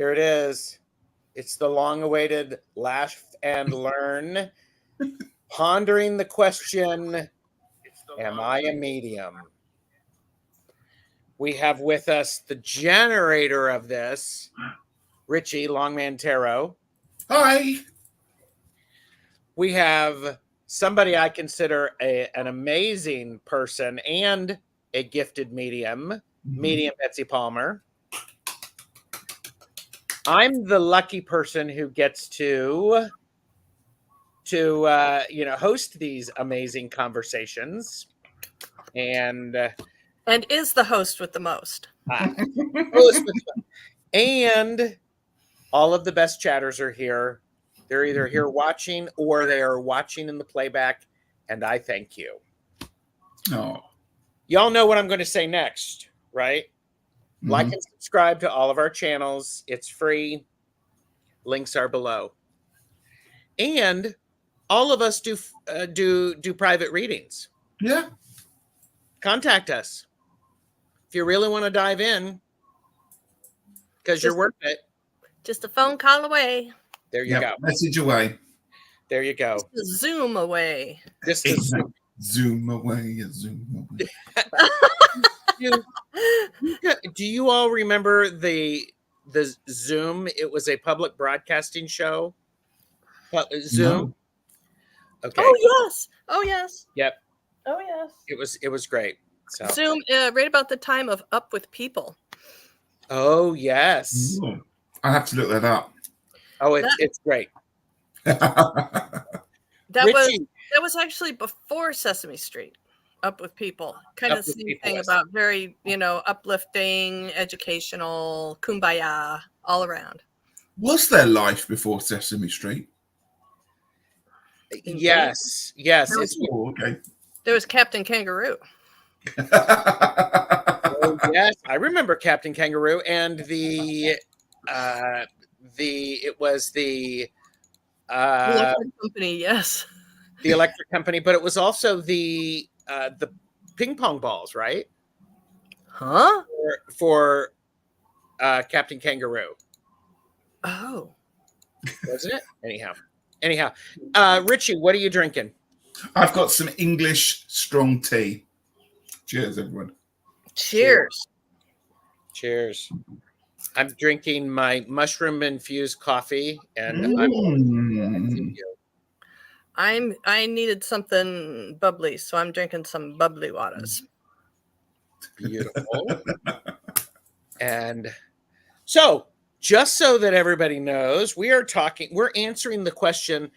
Here it is. It's the long-awaited Laugh and Learn. Pondering the question, am I a medium? We have with us the generator of this, Ritchie, Longman Tarot. Hi. We have somebody I consider an amazing person and a gifted medium, medium Betsy Palmer. I'm the lucky person who gets to host these amazing conversations, and is the host with the most. And all of the best chatters are here. They're either here watching or they are watching in the playback, and I thank you. Oh, Y'all know what I'm going to say next, right? Like and subscribe to all of our channels. It's free. Links are below. And all of us do private readings. Yeah. Contact us if you really want to dive in, because you're worth it. Just a phone call away. There you go. Message away. There you go. Just a Zoom away. Just exactly. Zoom away. Zoom away. Do you all remember the Zoom? It was a public broadcasting show. Zoom. No. Okay. Oh yes. Oh yes. Yep. Oh yes. It was great. So. Zoom right about the time of Up with People. Oh yes. Ooh. I have to look that up. Oh, it's great. That was actually before Sesame Street. Up with People, kind of the same thing about very, uplifting, educational, kumbaya, all around. Was there life before Sesame Street? Yes. Oh, okay. There was Captain Kangaroo. Oh, yes, I remember Captain Kangaroo and the electric company. Yes, the electric company, but it was also the ping pong balls, right? Huh? For Captain Kangaroo. Oh, wasn't it? Anyhow, Ritchie, what are you drinking? I've got some English strong tea. Cheers, everyone. Cheers. Cheers. I'm drinking my mushroom infused coffee, and I needed something bubbly, so I'm drinking some bubbly waters. Beautiful. And so, just so that everybody knows, we're answering the question,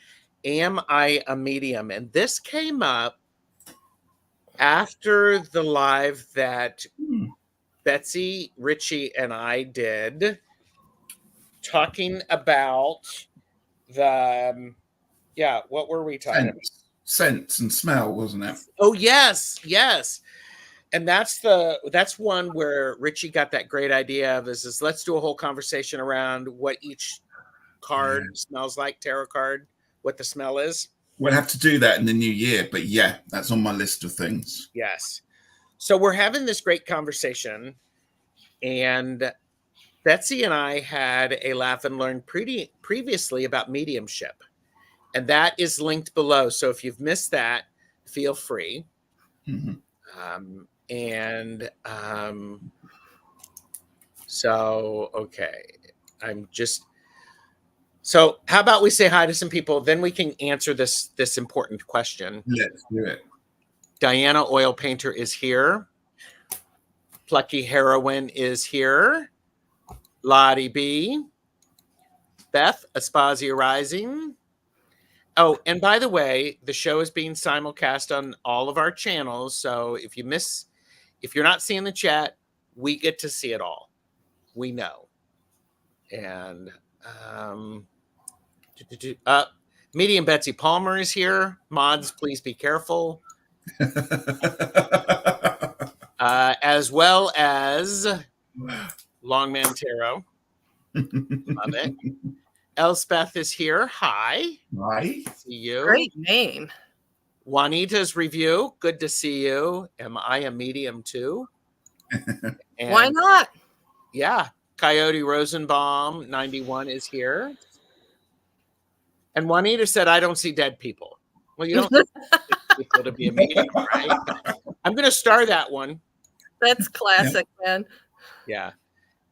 am I a medium? And this came up after the live that Betsy, Ritchie, and I did, talking about what were we talking about? Sense and smell, wasn't it? Oh, yes. And that's one where Ritchie got that great idea of is let's do a whole conversation around what each card smells like, tarot card, what the smell is. We'll have to do that in the new year, but yeah, that's on my list of things. Yes. So we're having this great conversation, and Betsy and I had a laugh and learn previously about mediumship, and that is linked below. So if you've missed that, feel free. So okay, So how about we say hi to some people, then we can answer this important question. Let's do it. Diana Oil Painter is here. Plucky Heroine is here. Lottie B. Beth, Aspasia Rising. Oh, and by the way, the show is being simulcast on all of our channels. So if you're not seeing the chat, we get to see it all. We know. And Medium Betsy Palmer is here. Mods, please be careful. As well as Longman Tarot. Love it. Elspeth is here. Hi. Hi. See you. Great name. Juanita's review. Good to see you. Am I a medium too? Why not? Yeah. Coyote Rosenbaum, 91, is here. And Juanita said, I don't see dead people. Well, you don't see people to be a medium, right? I'm going to star that one. That's classic, man. Yeah.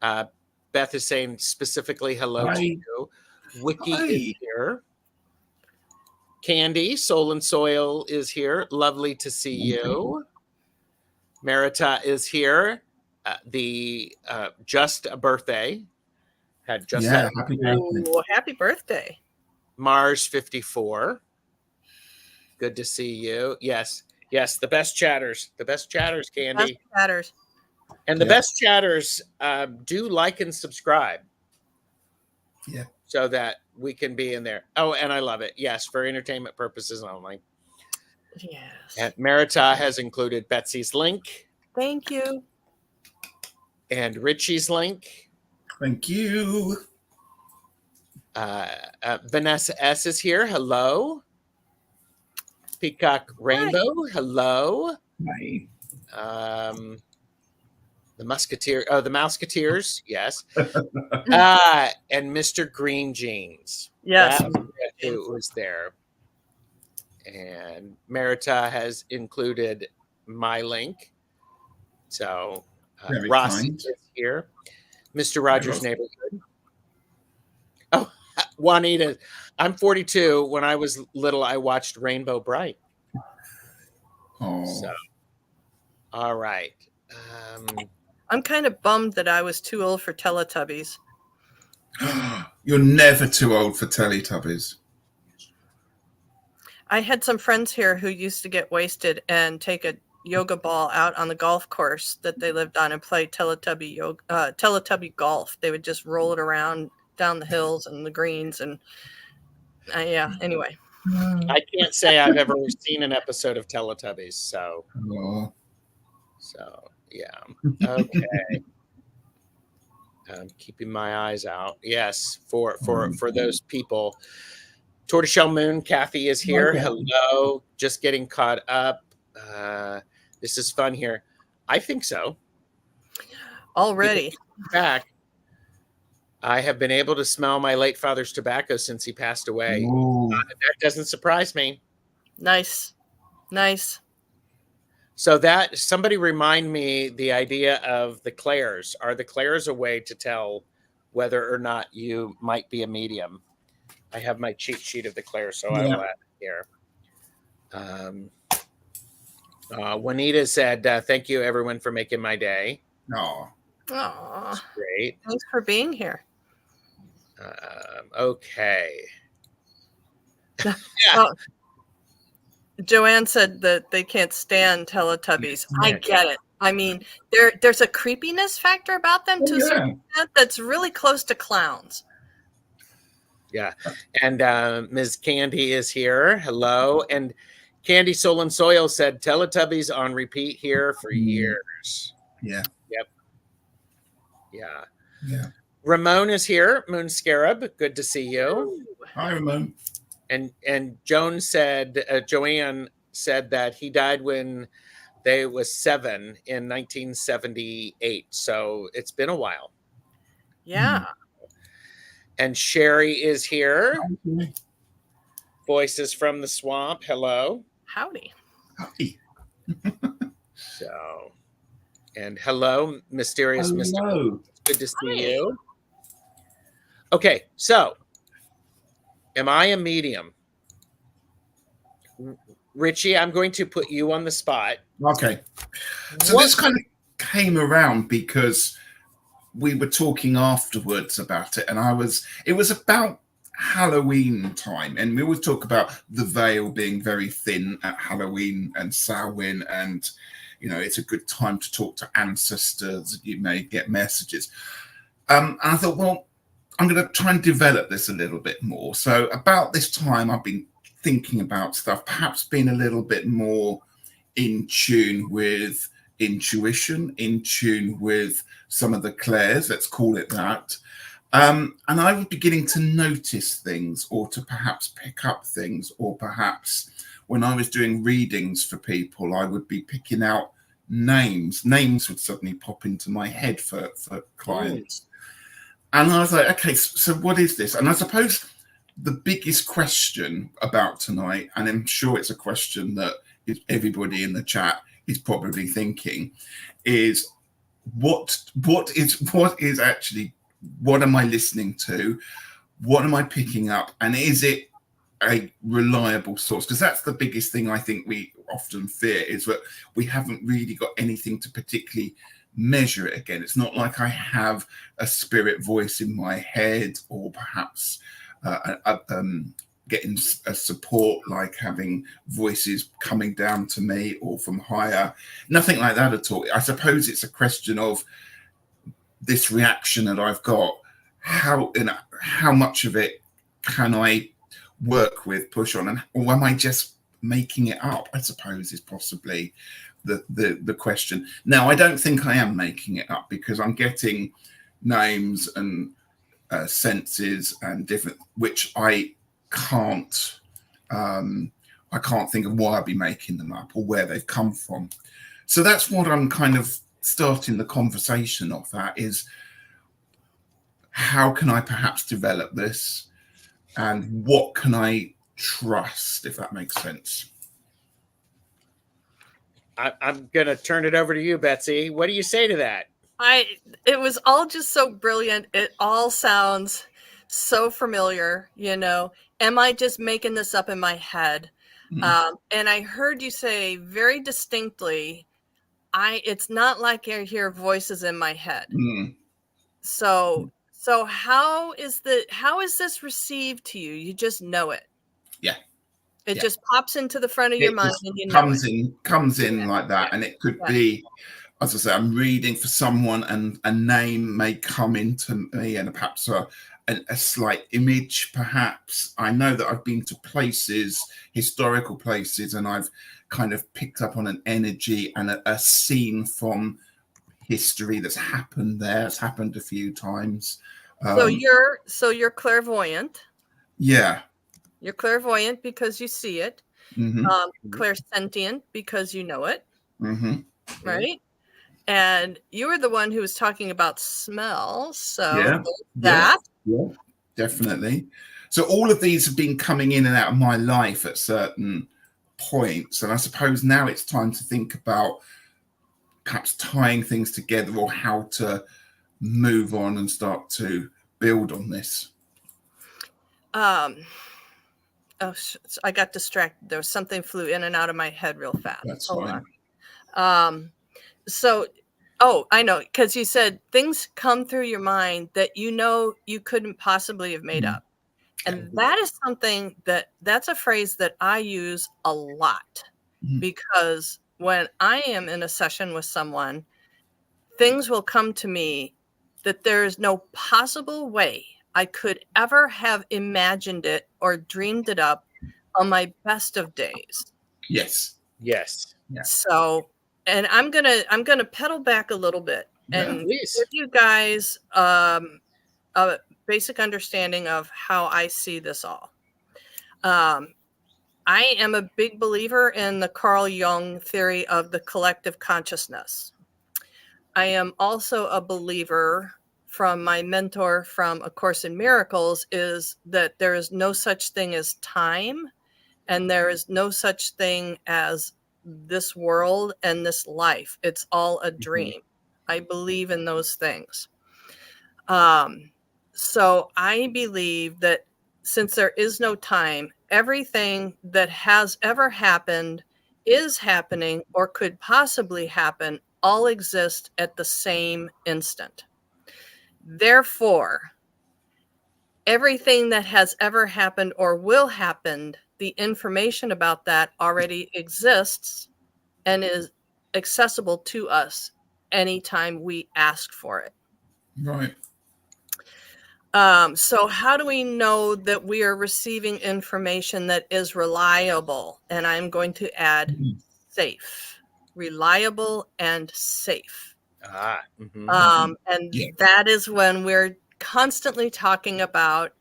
Beth is saying specifically hello to you. Wiki is here. Candy, Soul and Soil, is here. Lovely to see you. Merita is here. Just a birthday. Had just had happy birthday. Ooh, happy birthday. Mars 54. Good to see you. Yes, the best chatters. The best chatters, Candy. Best chatters. And the best chatters, do like and subscribe. Yeah. So that we can be in there. Oh, and I love it. Yes, for entertainment purposes only. Yes. And Merita has included Betsy's link. Thank you. And Ritchie's link. Thank you. Vanessa S is here. Hello. Peacock Rainbow. Hi. Hello. Hi. The Mouseketeers. Yes. And Mr. Green Jeans. Yes. Who was there. And Merita has included my link. So Rossi is here. Mr. Rogers' Neighborhood. Oh, Juanita, I'm 42. When I was little, I watched Rainbow Bright. Oh. So, all right. I'm kind of bummed that I was too old for Teletubbies. You're never too old for Teletubbies. I had some friends here who used to get wasted and take a yoga ball out on the golf course that they lived on and play Teletubby golf. They would just roll it around down the hills and the greens and anyway. I can't say I've ever seen an episode of Teletubbies, so yeah. Okay. I'm keeping my eyes out. Yes, for those people. Tortoiseshell Moon, Kathy is here. Okay. Hello. Just getting caught up. This is fun here. I think so. Already. Back. I have been able to smell my late father's tobacco since he passed away. That doesn't surprise me. Nice. So that somebody remind me the idea of the clairs. Are the clairs a way to tell whether or not you might be a medium? I have my cheat sheet of the clairs, so I will add it here. Juanita said, thank you everyone for making my day. Aww. Great. Thanks for being here. Okay. Well, Joanne said that they can't stand Teletubbies. I get it. I mean, there's a creepiness factor about them to a certain extent that's really close to clowns. Yeah. And Ms. Candy is here. Hello. And Candy Soul and Soil said Teletubbies on repeat here for years. Yeah. Yep. Yeah. Ramon is here. Moon Scarab. Good to see you. Hi, Ramon. And Joanne said that he died when they was 7 in 1978. So it's been a while. Yeah. And Sherry is here. Voices from the Swamp. Hello. Howdy. So, and hello, Mysterious Mr. Good to see you. Okay, so am I a medium? Ritchie, I'm going to put you on the spot. Okay. So this kind of came around because we were talking afterwards about it, and it was about Halloween time, and we would talk about the veil being very thin at Halloween and Samhain, and it's a good time to talk to ancestors. You may get messages. And I thought, well, I'm going to try and develop this a little bit more. So about this time, I've been thinking about stuff, perhaps being a little bit more in tune with intuition, in tune with some of the clairs, let's call it that. And I was beginning to notice things, or to perhaps pick up things, or perhaps when I was doing readings for people, I would be picking out names. Names would suddenly pop into my head for clients. And I was like, okay, so what is this? And I suppose the biggest question about tonight, and I'm sure it's a question that everybody in the chat is probably thinking, is what is actually, what am I listening to? What am I picking up? And is it a reliable source? Because that's the biggest thing I think we often fear, is that we haven't really got anything to particularly measure it again. It's not like I have a spirit voice in my head, or perhaps getting a support, like having voices coming down to me or from higher. Nothing like that at all. I suppose it's a question of this reaction that I've got. How much of it can I work with, push on, or am I just making it up? I suppose is possibly the question. Now, I don't think I am making it up, because I'm getting names and senses and different, which I can't think of why I'd be making them up or where they've come from. So that's what I'm kind of starting the conversation off at, is how can I perhaps develop this, and what can I trust, if that makes sense. I'm going to turn it over to you, Betsy. What do you say to that? It was all just so brilliant. It all sounds so familiar, you know. Am I just making this up in my head? And I heard you say very distinctly, it's not like I hear voices in my head. So how is this received to you? You just know it. Yeah. It just pops into the front of your mind, and you know comes in like that. And it could be, as I say, I'm reading for someone, and a name may come into me, and perhaps a slight image, perhaps. I know that I've been to places, historical places, and I've kind of picked up on an energy and a scene from history that's happened there. It's happened a few times. So you're clairvoyant. Yeah. You're clairvoyant because you see it. Clairsentient because you know it. Right? And you were the one who was talking about smell. So yeah, definitely. So all of these have been coming in and out of my life at certain points. And I suppose now it's time to think about perhaps tying things together, or how to move on and start to build on this. I got distracted. There was something flew in and out of my head real fast. That's Hold fine. on. I know, because you said things come through your mind that you know you couldn't possibly have made up. And that is something that's a phrase that I use a lot, because when I am in a session with someone, things will come to me that there is no possible way I could ever have imagined it or dreamed it up on my best of days. Yes. Yeah. So, and I'm gonna pedal back a little bit and give you guys a basic understanding of how I see this all. I am a big believer in the Carl Jung theory of the collective consciousness. I am also a believer, from my mentor from A Course in Miracles, is that there is no such thing as time, and there is no such thing as this world and this life. It's all a dream. I believe in those things. So I believe that since there is no time, everything that has ever happened, is happening, or could possibly happen, all exist at the same instant. Therefore, everything that has ever happened or will happen, the information about that already exists and is accessible to us anytime we ask for it. Right. So how do we know that we are receiving information that is reliable? And I'm going to add safe, reliable and safe. That is when we're constantly talking about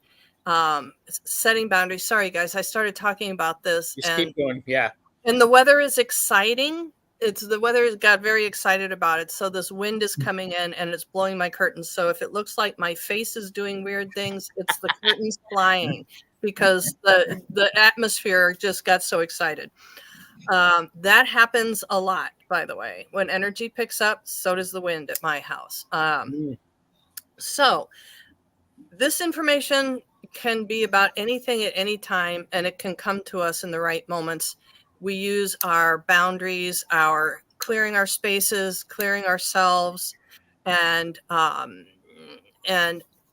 setting boundaries. Sorry, guys, I started talking about this. Just keep going. Yeah. And the weather is exciting. the weather got very excited about it. So this wind is coming in and it's blowing my curtains. So if it looks like my face is doing weird things, it's the curtains flying because the atmosphere just got so excited. That happens a lot, by the way. When energy picks up, so does the wind at my house. So this information can be about anything at any time, and it can come to us in the right moments. We use our boundaries, our clearing our spaces, clearing ourselves, and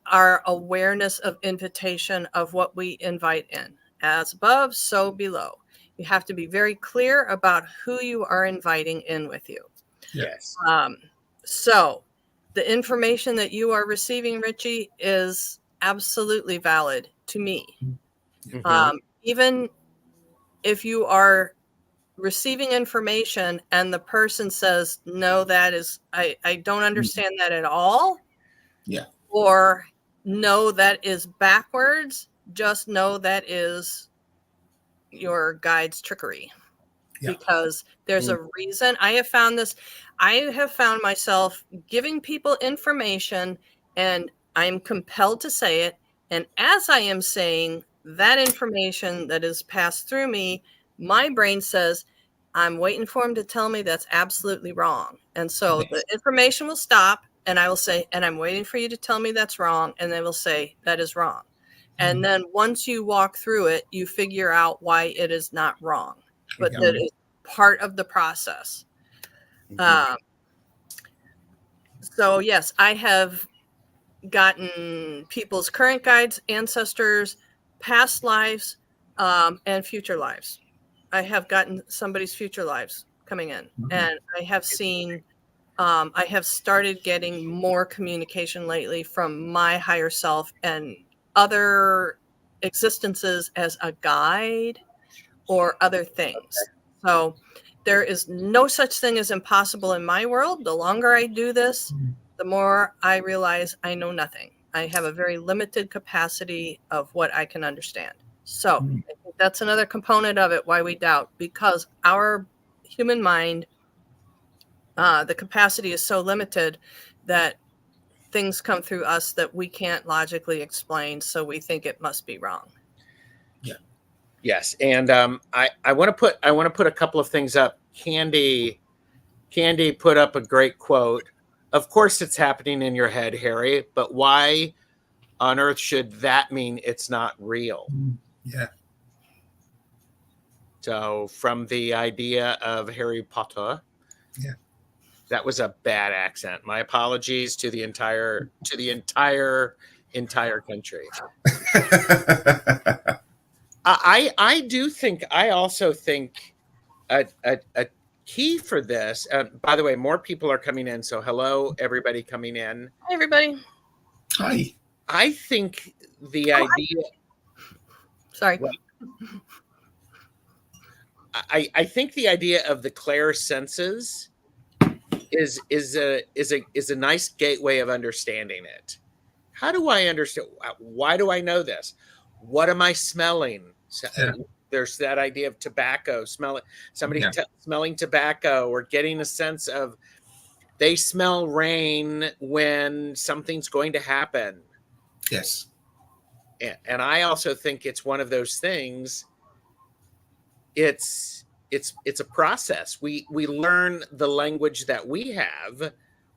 our awareness of invitation of what we invite in. As above, so below. You have to be very clear about who you are inviting in with you. Yes. So the information that you are receiving, Ritchie, is absolutely valid to me. Even if you are receiving information and the person says, no, that is, I don't understand that at all. Yeah. Or no, that is backwards. Just know that is your guide's trickery. Yeah. Because there's a reason. I have found myself giving people information and I'm compelled to say it. And as I am saying that information that is passed through me, my brain says, I'm waiting for him to tell me that's absolutely wrong. And so the information will stop and I will say, and I'm waiting for you to tell me that's wrong. And they will say, that is wrong. And then once you walk through it, you figure out why it is not wrong, but that is part of the process. So yes, I have gotten people's current guides, ancestors, past lives, and future lives. I have gotten somebody's future lives coming in, and I have seen, I have started getting more communication lately from my higher self and other existences as a guide or other things. So there is no such thing as impossible in my world. The longer I do this, the more I realize I know nothing. I have a very limited capacity of what I can understand. So I think that's another component of it, why we doubt, because our human mind, the capacity is so limited that things come through us that we can't logically explain. So we think it must be wrong. Yeah. Yes. And I want to put a couple of things up. Candy put up a great quote. Of course it's happening in your head, Harry, but why on earth should that mean it's not real? Yeah. So from the idea of Harry Potter. Yeah. That was a bad accent. My apologies to the entire country. I also think a key for this. By the way, more people are coming in. So hello, everybody coming in. Hi, everybody. Hi. I think the idea. Sorry. Well, I think the idea of the clair senses is a nice gateway of understanding it. How do I understand? Why do I know this? What am I smelling? There's that idea of tobacco, smelling tobacco or getting a sense of they smell rain when something's going to happen. Yes. And I also think it's one of those things. It's a process. We learn the language that we have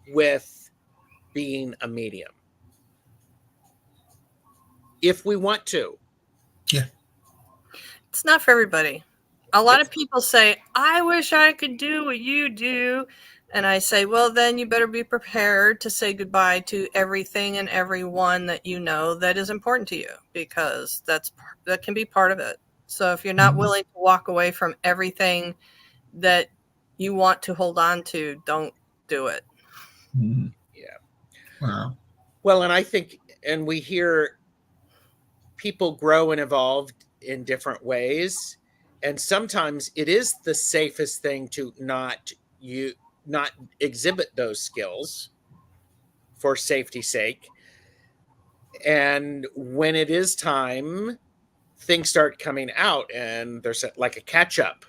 with being a medium. If we want to. Yeah. It's not for everybody. A lot of people say, I wish I could do what you do. And I say, well, then you better be prepared to say goodbye to everything and everyone that you know that is important to you, because that can be part of it. So if you're not willing to walk away from everything that you want to hold on to, don't do it. Yeah. Wow. Well, and I think, and we hear people grow and evolve in different ways. And sometimes it is the safest thing to not exhibit those skills for safety's sake. And when it is time, things start coming out and there's like a catch up.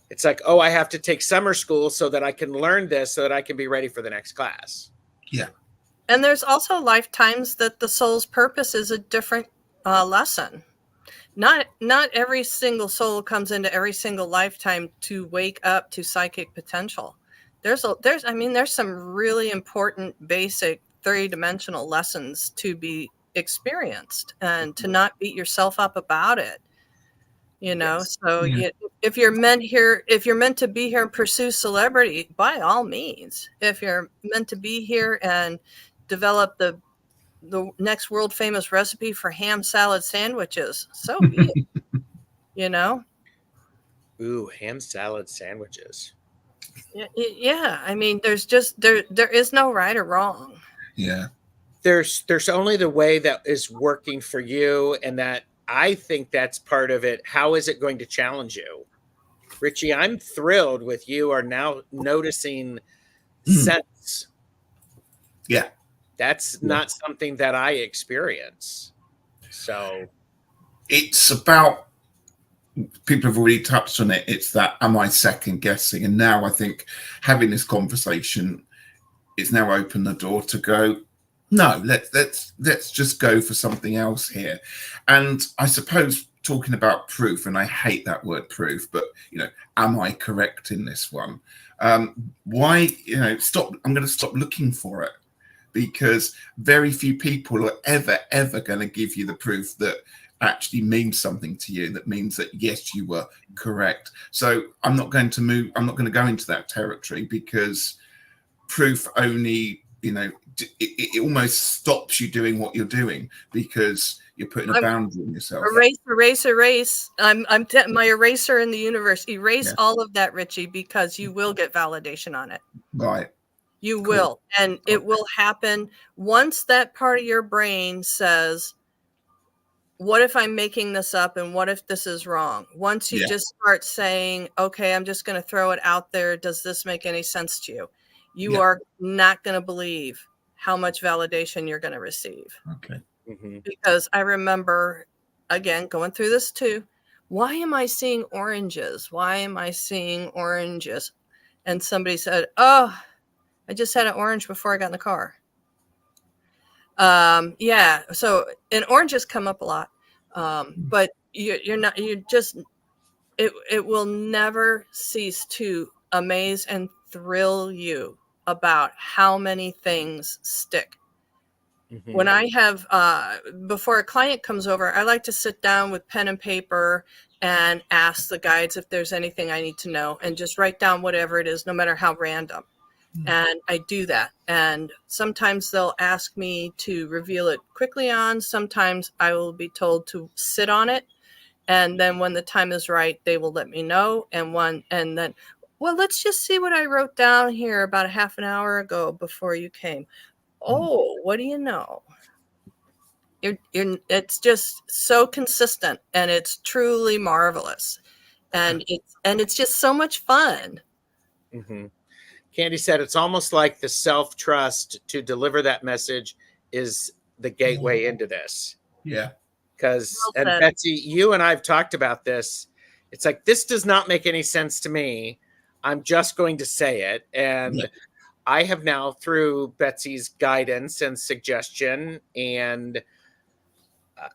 It's like, oh, I have to take summer school so that I can learn this so that I can be ready for the next class. Yeah. And there's also lifetimes that the soul's purpose is a different lesson. Not every single soul comes into every single lifetime to wake up to psychic potential. There's some really important basic 3-dimensional lessons to be experienced, and to not beat yourself up about it. Yes. So if you're meant to be here and pursue celebrity, by all means. If you're meant to be here and develop the next world famous recipe for ham salad sandwiches, so be it. Ooh, ham salad sandwiches. Yeah. I mean, there's just there is no right or wrong. Yeah. There's only the way that is working for you, and that I think that's part of it. How is it going to challenge you? Ritchie, I'm thrilled with you are now noticing scents. Yeah. That's not something that I experience. So it's about, people have already touched on it. It's that, am I second guessing? And now I think having this conversation, it's now opened the door to go, no, let's just go for something else here. And I suppose talking about proof, and I hate that word proof, but am I correct in this one? Why, stop, I'm going to stop looking for it, because very few people are ever going to give you the proof that actually means something to you, that means that yes, you were correct. So I'm not going to go into that territory, because proof only, it almost stops you doing what you're doing, because you're putting a boundary on yourself. Erase. My eraser in the universe. Erase all of that, Ritchie, because you will get validation on it. Right. You will. And it will happen once that part of your brain says, what if I'm making this up, and what if this is wrong? Once you just start saying, okay, I'm just going to throw it out there. Does this make any sense to you? You are not going to believe how much validation you're going to receive. Okay. Mm-hmm. Because I remember, again, going through this too. Why am I seeing oranges? Why am I seeing oranges? And somebody said, oh, I just had an orange before I got in the car. Yeah. So, and oranges come up a lot. But it will never cease to amaze and thrill you about how many things stick. Mm-hmm. When I have, before a client comes over, I like to sit down with pen and paper and ask the guides if there's anything I need to know, and just write down whatever it is, no matter how random. And I do that. And sometimes they'll ask me to reveal it quickly on. Sometimes I will be told to sit on it. And then when the time is right, they will let me know. And then, well, let's just see what I wrote down here about a half an hour ago before you came. Oh, what do you know? It's just so consistent, and it's truly marvelous. And it's just so much fun. Mm-hmm. Candy said it's almost like the self-trust to deliver that message is the gateway into this. Yeah. Because, and Betsy, you and I have talked about this. It's like, this does not make any sense to me. I'm just going to say it. And I have now, through Betsy's guidance and suggestion and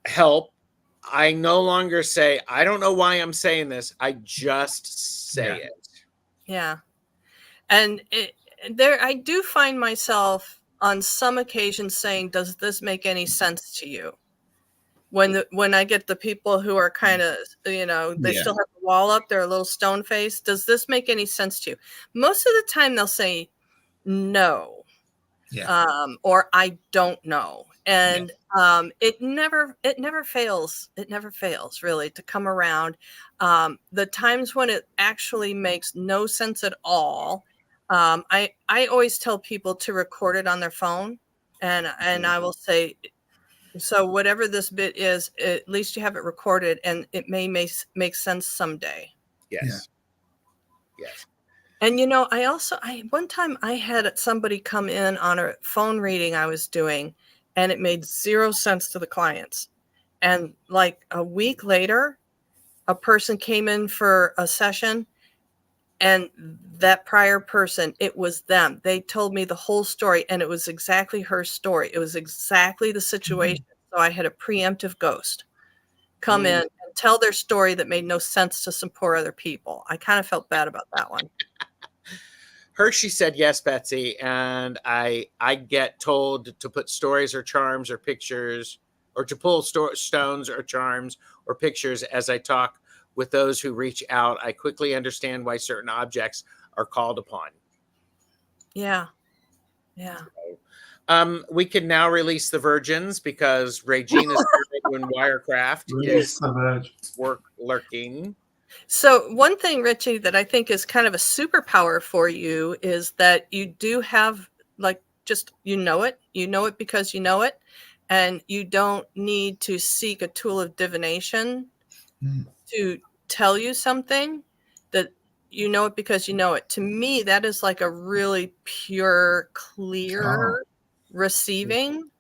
help, I no longer say, I don't know why I'm saying this. I just say it. Yeah. And I do find myself on some occasions saying, does this make any sense to you? When I get the people who are kind of, they still have the wall up, they're a little stone faced. Does this make any sense to you? Most of the time they'll say no, or I don't know. And it never fails. It never fails, really, to come around. The times when it actually makes no sense at all, I always tell people to record it on their phone, and I will say, so whatever this bit is, at least you have it recorded, and it may make sense someday. Yes. Yes. And one time I had somebody come in on a phone reading I was doing, and it made zero sense to the clients. And like a week later, a person came in for a session, And that prior person, it was them. They told me the whole story, and it was exactly her story. It was exactly the situation. So I had a preemptive ghost come in and tell their story that made no sense to some poor other people. I kind of felt bad about that one. Hershey said yes, Betsy, and I get told to put stories or charms or pictures, or to pull stones or charms or pictures as I talk with those who reach out. I quickly understand why certain objects are called upon. Yeah. Yeah. We can now release the virgins because Regina's in Wirecraft is lurking. So one thing, Ritchie, that I think is kind of a superpower for you is that you do have, like, just, you know it because you know it, and you don't need to seek a tool of divination to tell you something, that you know it because you know it. To me, that is like a really pure, clear receiving.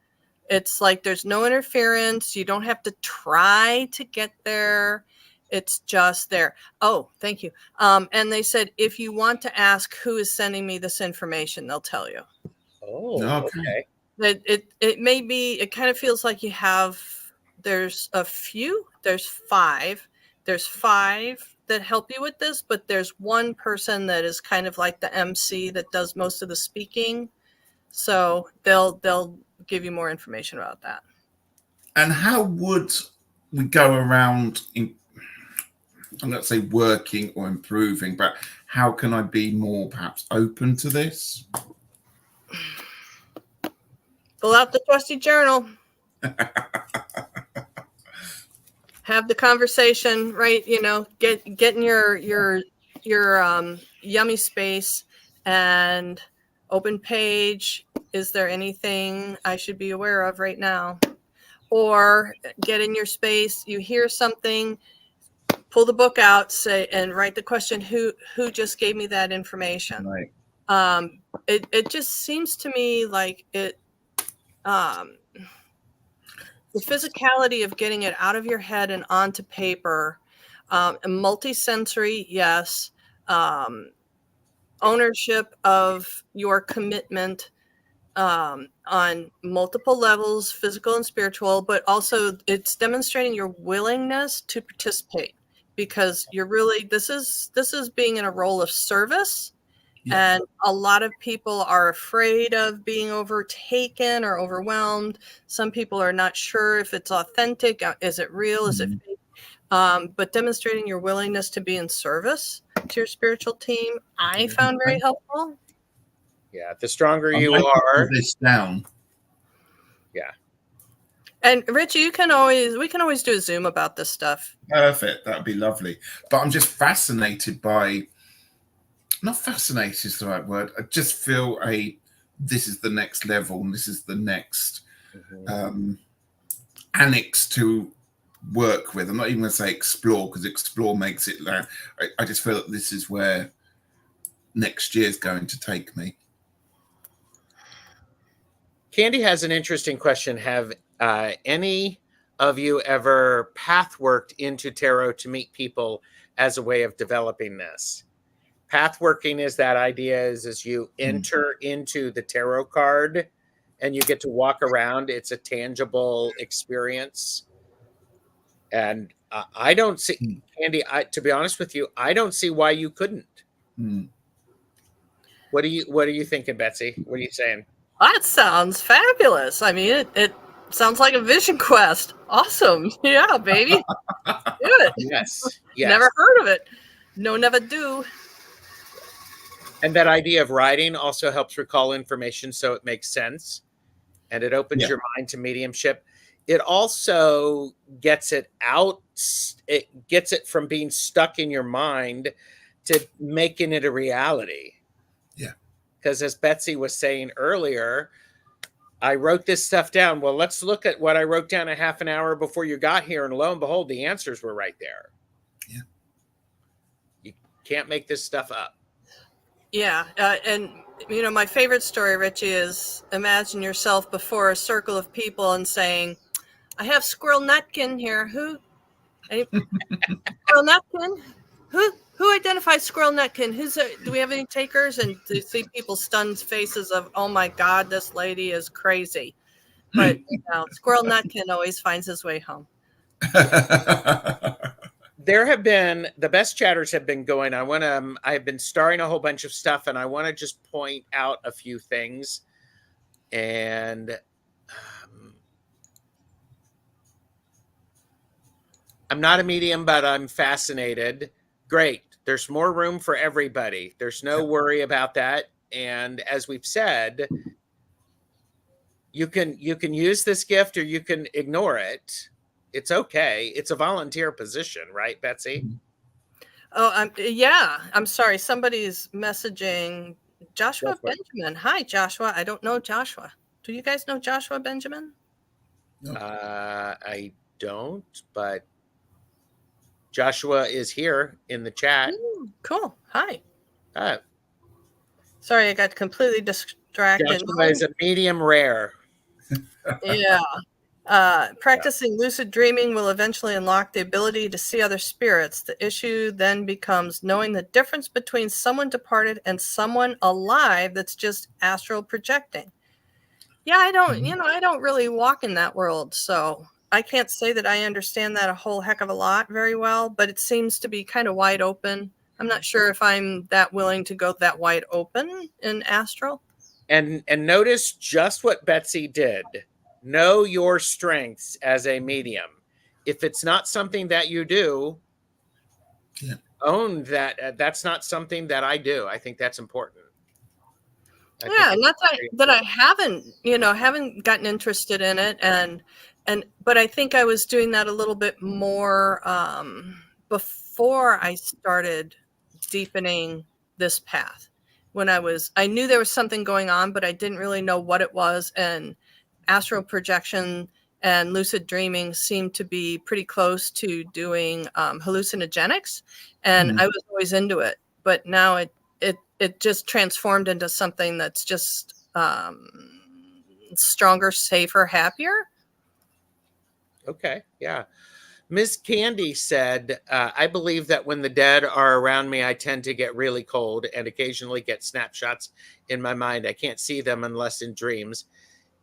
It's like there's no interference. You don't have to try to get there. It's just there. Oh, thank you. And they said, if you want to ask who is sending me this information, they'll tell you. Oh, okay. It may be, it kind of feels like you have, there's five that help you with this, but there's one person that is kind of like the MC that does most of the speaking. So they'll give you more information about that. And how would we go around, I'm not say working or improving, but how can I be more perhaps open to this? Pull out the trusty journal. Have the conversation, right? You know, get in your yummy space and open page. Is there anything I should be aware of right now? Or get in your space, you hear something, pull the book out, say, and write the question, who just gave me that information? Right. It just seems to me like it, the physicality of getting it out of your head and onto paper, multisensory, yes. Ownership of your commitment on multiple levels, physical and spiritual, but also it's demonstrating your willingness to participate, because you're really, this is being in a role of service. Yeah. And a lot of people are afraid of being overtaken or overwhelmed. Some people are not sure if it's authentic. Is it real? Is it fake? But demonstrating your willingness to be in service to your spiritual team, I found very helpful. Yeah, the stronger you are. This down. Yeah. And Ritchie, we can always do a Zoom about this stuff. Perfect. That would be lovely. But I'm just fascinated by, not fascinated is the right word. I just feel this is the next level, and this is the next annex to work with. I'm not even going to say explore, because explore makes it loud. I just feel that this is where next year is going to take me. Candy has an interesting question. Have any of you ever path worked into tarot to meet people as a way of developing this? Path working is that idea is you enter into the tarot card and you get to walk around. It's a tangible experience. And I don't see, Candy, to be honest with you, I don't see why you couldn't. What are you thinking, Betsy? What are you saying? That sounds fabulous. I mean, it sounds like a vision quest. Awesome. Yeah, baby. Do it. Yes. Never heard of it. No, never do. And that idea of writing also helps recall information so it makes sense. And it opens your mind to mediumship. It also gets it out. It gets it from being stuck in your mind to making it a reality. Yeah. Because as Betsy was saying earlier, I wrote this stuff down. Well, let's look at what I wrote down a half an hour before you got here. And lo and behold, the answers were right there. Yeah. You can't make this stuff up. Yeah. And, you know, my favorite story, Ritchie, is imagine yourself before a circle of people and saying, I have Squirrel Nutkin here. Who? Squirrel Nutkin? Who identifies Squirrel Nutkin? Do we have any takers? And to see people's stunned faces of, oh my God, this lady is crazy. But Squirrel Nutkin always finds his way home. There have been, the best chatters have been going. I've been starring a whole bunch of stuff, and I want to just point out a few things. And I'm not a medium, but I'm fascinated. Great. There's more room for everybody. There's no worry about that. And as we've said, you can use this gift or you can ignore it. It's okay. It's a volunteer position, right, Betsy? Oh, yeah. I'm sorry. Somebody's messaging Joshua Benjamin. Hi, Joshua. I don't know Joshua. Do you guys know Joshua Benjamin? No. I don't, but Joshua is here in the chat. Cool. Hi. Sorry, I got completely distracted. Joshua is a medium rare. Yeah. Practicing lucid dreaming will eventually unlock the ability to see other spirits. The issue then becomes knowing the difference between someone departed and someone alive that's just astral projecting. Yeah, I don't really walk in that world, so I can't say that I understand that a whole heck of a lot very well, but it seems to be kind of wide open. I'm not sure if I'm that willing to go that wide open in astral. And notice just what Betsy did. Know your strengths as a medium. If it's not something that you do, own that. That's not something that I do. I think that's important. Not that I haven't gotten interested in it, but I think I was doing that a little bit more before I started deepening this path. When I knew there was something going on, but I didn't really know what it was, and astral projection and lucid dreaming seemed to be pretty close to doing hallucinogenics, and I was always into it. But now it just transformed into something that's just stronger, safer, happier. Okay, yeah. Ms. Candy said, I believe that when the dead are around me, I tend to get really cold and occasionally get snapshots in my mind. I can't see them unless in dreams.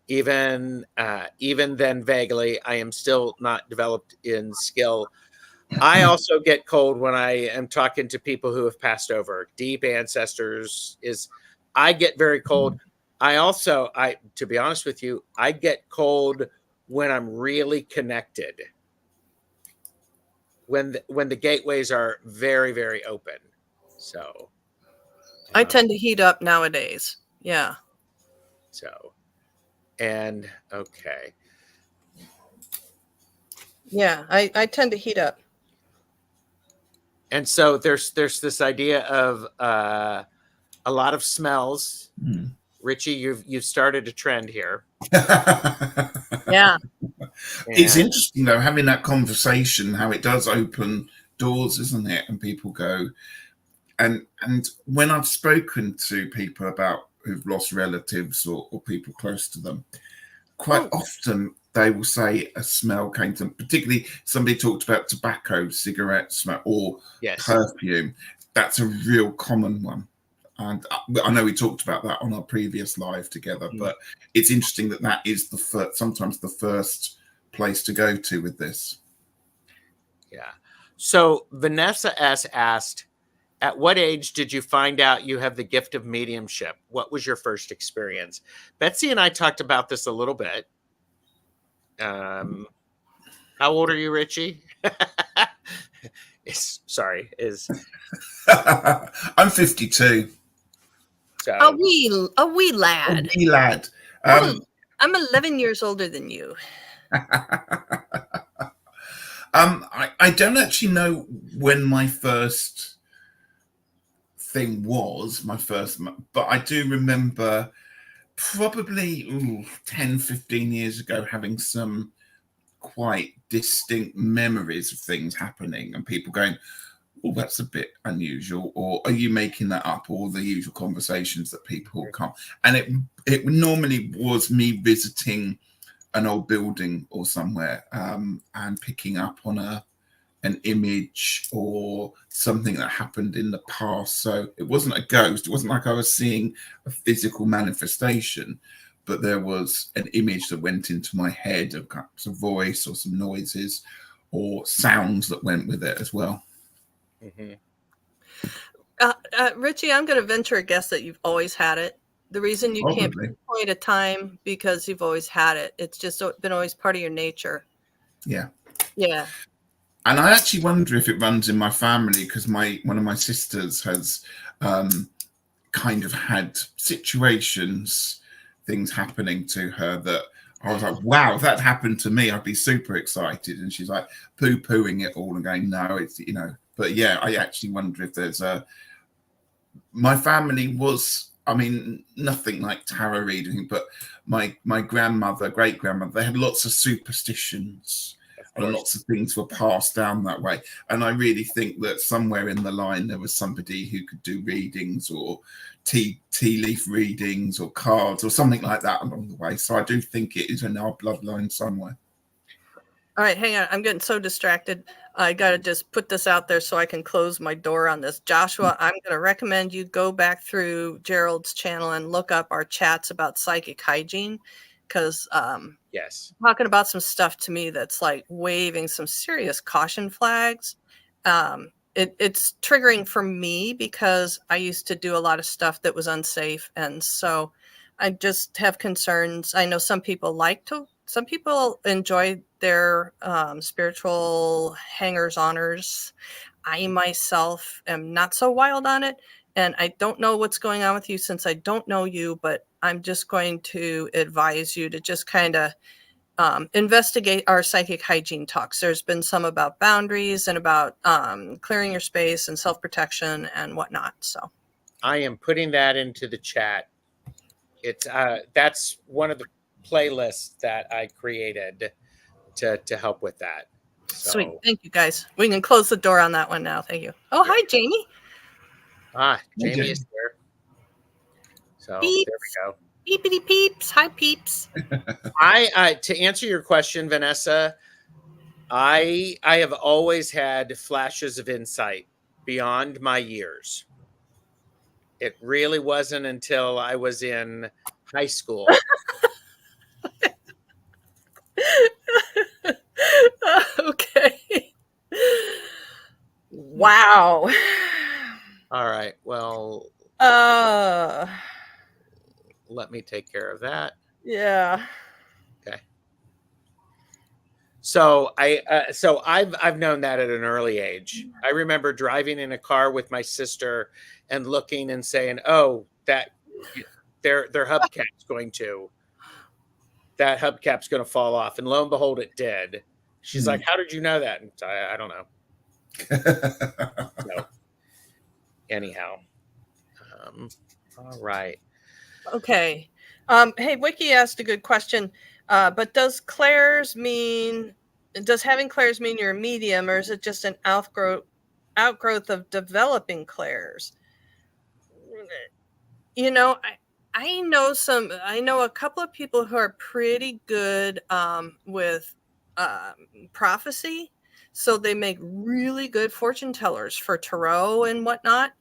Even then, vaguely, I am still not developed in skill. I also get cold when I am talking to people who have passed over. Deep ancestors I get very cold. To be honest with you, I get cold when I'm really connected. When the gateways are very, very open. So I tend to heat up nowadays. Yeah. So. And okay. Yeah, I tend to heat up. And so there's this idea of a lot of smells. Ritchie, you've started a trend here. Yeah. It's interesting though, having that conversation, how it does open doors, isn't it? And people go, and when I've spoken to people about who've lost relatives or people close to them, quite often they will say a smell came to them. Particularly somebody talked about tobacco, cigarette smell, or perfume. That's a real common one. And I know we talked about that on our previous live together, but it's interesting that is sometimes the first place to go to with this. Yeah. So Vanessa S. asked, at what age did you find out you have the gift of mediumship? What was your first experience? Betsy and I talked about this a little bit. How old are you, Ritchie? I'm 52. So a wee lad. A wee lad. I'm 11 years older than you. I don't actually know when my first thing was, but I do remember probably 10, 15 years ago having some quite distinct memories of things happening and people going, oh, that's a bit unusual, or are you making that up, or the usual conversations that people come. And it normally was me visiting an old building or somewhere and picking up on an image or something that happened in the past. So it wasn't a ghost. It wasn't like I was seeing a physical manifestation, but there was an image that went into my head of perhaps a voice or some noises or sounds that went with it as well. Mm-hmm. Ritchie, I'm going to venture a guess that you've always had it. The reason you can't pinpoint a time because you've always had it. It's just been always part of your nature. Yeah. Yeah. And I actually wonder if it runs in my family, because one of my sisters has kind of had situations, things happening to her that I was like, wow, if that happened to me, I'd be super excited. And she's like poo-pooing it all and going, no, it's, you know. But yeah, I actually wonder if there's my family was, I mean, nothing like tarot reading, but my grandmother, great-grandmother, they had lots of superstitions. And lots of things were passed down that way. And I really think that somewhere in the line there was somebody who could do readings or tea leaf readings or cards or something like that along the way. So I do think it is in our bloodline somewhere. All right, hang on. I'm getting so distracted. I got to just put this out there so I can close my door on this. Joshua, I'm going to recommend you go back through Gerald's channel and look up our chats about psychic hygiene, because yes, talking about some stuff to me that's like waving some serious caution flags. It's triggering for me because I used to do a lot of stuff that was unsafe, and so I just have concerns. I know some people enjoy their spiritual hangers-oners. I myself am not so wild on it, and I don't know what's going on with you since I don't know you, but I'm just going to advise you to just kind of investigate our psychic hygiene talks. There's been some about boundaries and about clearing your space and self-protection and whatnot. So I am putting that into the chat. It's that's one of the playlists that I created to help with that. So, sweet. Thank you, guys. We can close the door on that one now. Thank you. Oh, hi, Jamie. Jamie is there. So Peeps. There we go. Peepity peeps. Hi, peeps. I to answer your question, Vanessa, I have always had flashes of insight beyond my years. It really wasn't until I was in high school. Okay. Wow. All right. Well, let me take care of that. Yeah. Okay. So I've known that at an early age. I remember driving in a car with my sister and looking and saying, "Oh, that their hubcap's going to fall off," and lo and behold, it did. She's like, "How did you know that?" And I don't know. So, anyhow, all right. Okay. Hey, Wiki asked a good question. But does having clairs mean you're a medium, or is it just an outgrowth of developing clairs? You know, I know a couple of people who are pretty good with prophecy. So they make really good fortune tellers for tarot and whatnot,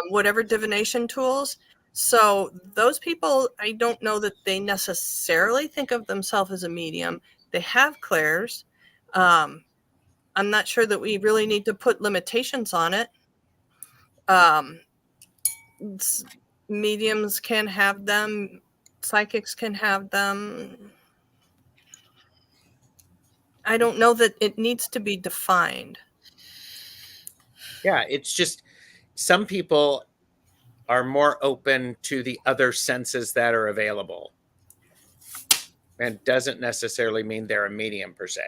whatever divination tools. So those people, I don't know that they necessarily think of themselves as a medium. They have clairs. I'm not sure that we really need to put limitations on it. Mediums can have them. Psychics can have them. I don't know that it needs to be defined. Yeah, it's just some people are more open to the other senses that are available, and doesn't necessarily mean they're a medium per se.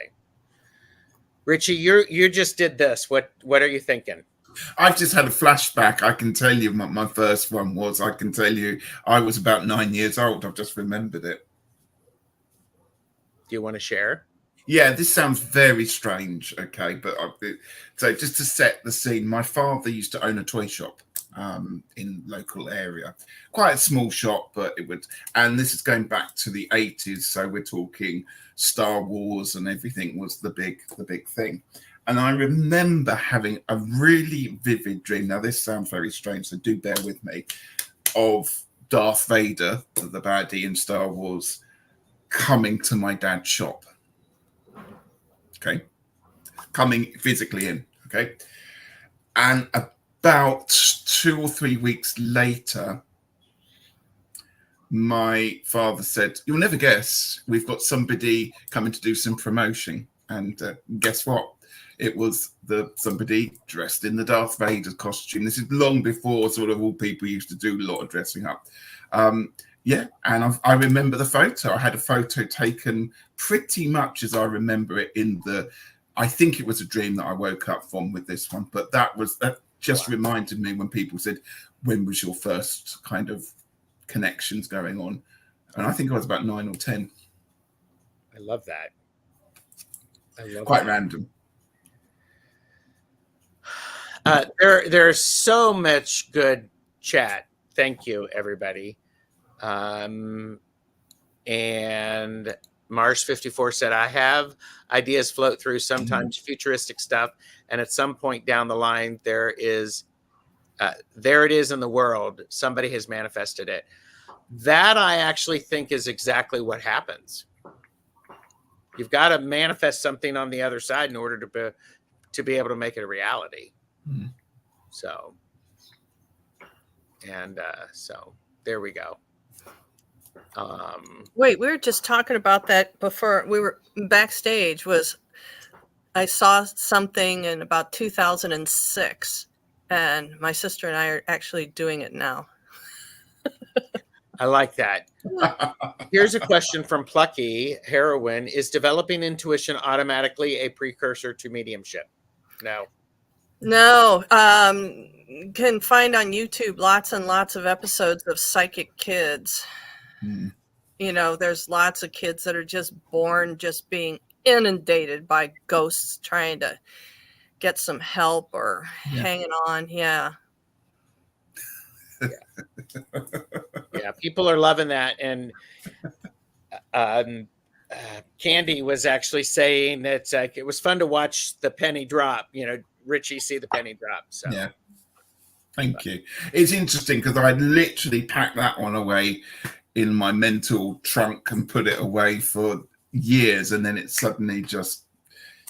Ritchie, you just did this. What are you thinking? I've just had a flashback. I can tell you what my first one was. I can tell you I was about 9 years old. I've just remembered it. Do you want to share? Yeah, this sounds very strange, okay, but so just to set the scene, my father used to own a toy shop, in local area. Quite a small shop, but it would. And this is going back to the 80s, so we're talking Star Wars and everything was the big thing. And I remember having a really vivid dream. Now, this sounds very strange, so do bear with me. Of Darth Vader, the baddie in Star Wars, coming to my dad's shop. Okay, coming physically in. Okay, and about 2 or 3 weeks later, my father said, "You'll never guess, we've got somebody coming to do some promotion." And guess what? It was somebody dressed in the Darth Vader costume. This is long before sort of all people used to do a lot of dressing up. Yeah, and I remember the photo. I had a photo taken pretty much as I remember it I think it was a dream that I woke up from with this one, but that just reminded me when people said, when was your first kind of connections going on? And I think I was about 9 or 10. I love that. Quite random. There's so much good chat. Thank you, everybody. And Mars54 said, I have ideas float through, sometimes futuristic stuff, and at some point down the line, there it is in the world. Somebody has manifested it. That I actually think is exactly what happens. You've got to manifest something on the other side in order to be able to make it a reality. So there we go. Wait, we were just talking about that before we were backstage. I saw something in about 2006, and my sister and I are actually doing it now. I like that. Here's a question from Plucky Heroine. Is developing intuition automatically a precursor to mediumship? No. Can find on YouTube lots and lots of episodes of Psychic Kids. There's lots of kids that are just born just being inundated by ghosts trying to get some help or hanging on. Yeah, people are loving that. And Candy was actually saying that it was fun to watch the penny drop. Ritchie see the penny drop. So yeah, thank you. It's interesting because I literally packed that one away in my mental trunk and put it away for years, and then it suddenly just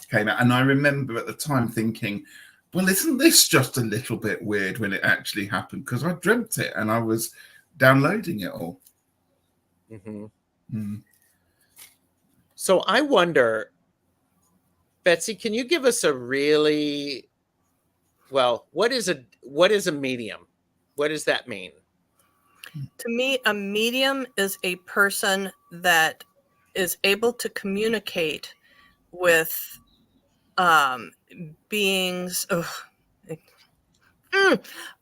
came out. And I remember at the time thinking, well, isn't this just a little bit weird when it actually happened? Because I dreamt it and I was downloading it all. So I wonder, Betsy, can you give us a really, what is a medium? What does that mean? To me, a medium is a person that is able to communicate with beings.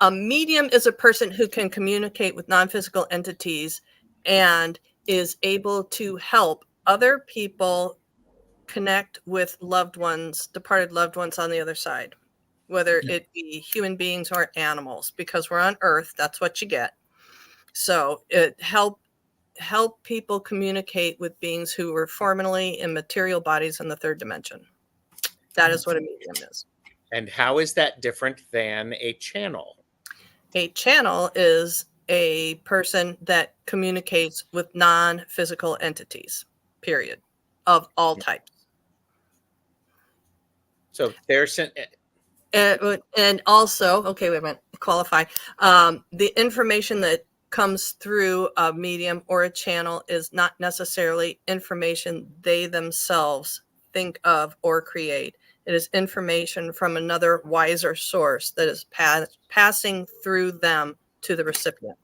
A medium is a person who can communicate with non-physical entities and is able to help other people connect with loved ones, departed loved ones on the other side, whether it be human beings or animals, because we're on Earth. That's what you get. So it help people communicate with beings who were formerly in material bodies in the third dimension. That is what a medium is. And how is that different than a channel? A channel is a person that communicates with non-physical entities, period, of all types. So there's and also, okay, wait a minute, qualify. The information that comes through a medium or a channel is not necessarily information they themselves think of or create. It is information from another wiser source that is passing through them to the recipient.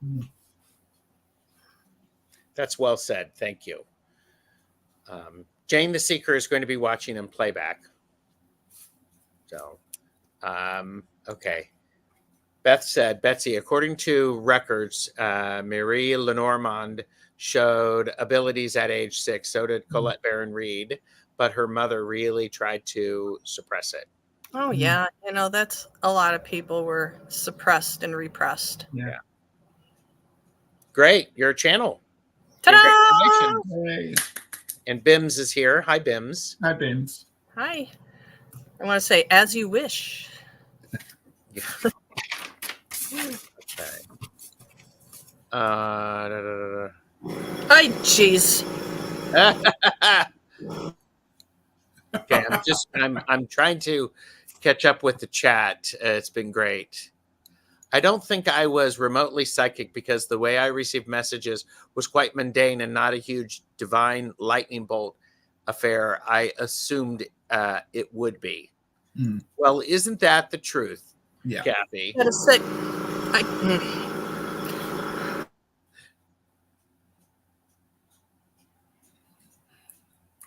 That's well said. Thank you. Jane the Seeker is going to be watching in playback. So, okay. Beth said, Betsy, according to records, Marie Lenormand showed abilities at age 6. So did Colette Baron Reed, but her mother really tried to suppress it. Oh, yeah. You know, that's a lot of people were suppressed and repressed. Yeah. Great. You're a channel. Ta-da! Congratulations. And Bims is here. Hi, Bims. Hi, Bims. Hi. I want to say, as you wish. Okay. Hi, jeez. Okay, I'm trying to catch up with the chat. It's been great. I don't think I was remotely psychic because the way I received messages was quite mundane and not a huge divine lightning bolt affair I assumed it would be. Mm. Well, isn't that the truth, Yeah. Kathy? That is sick.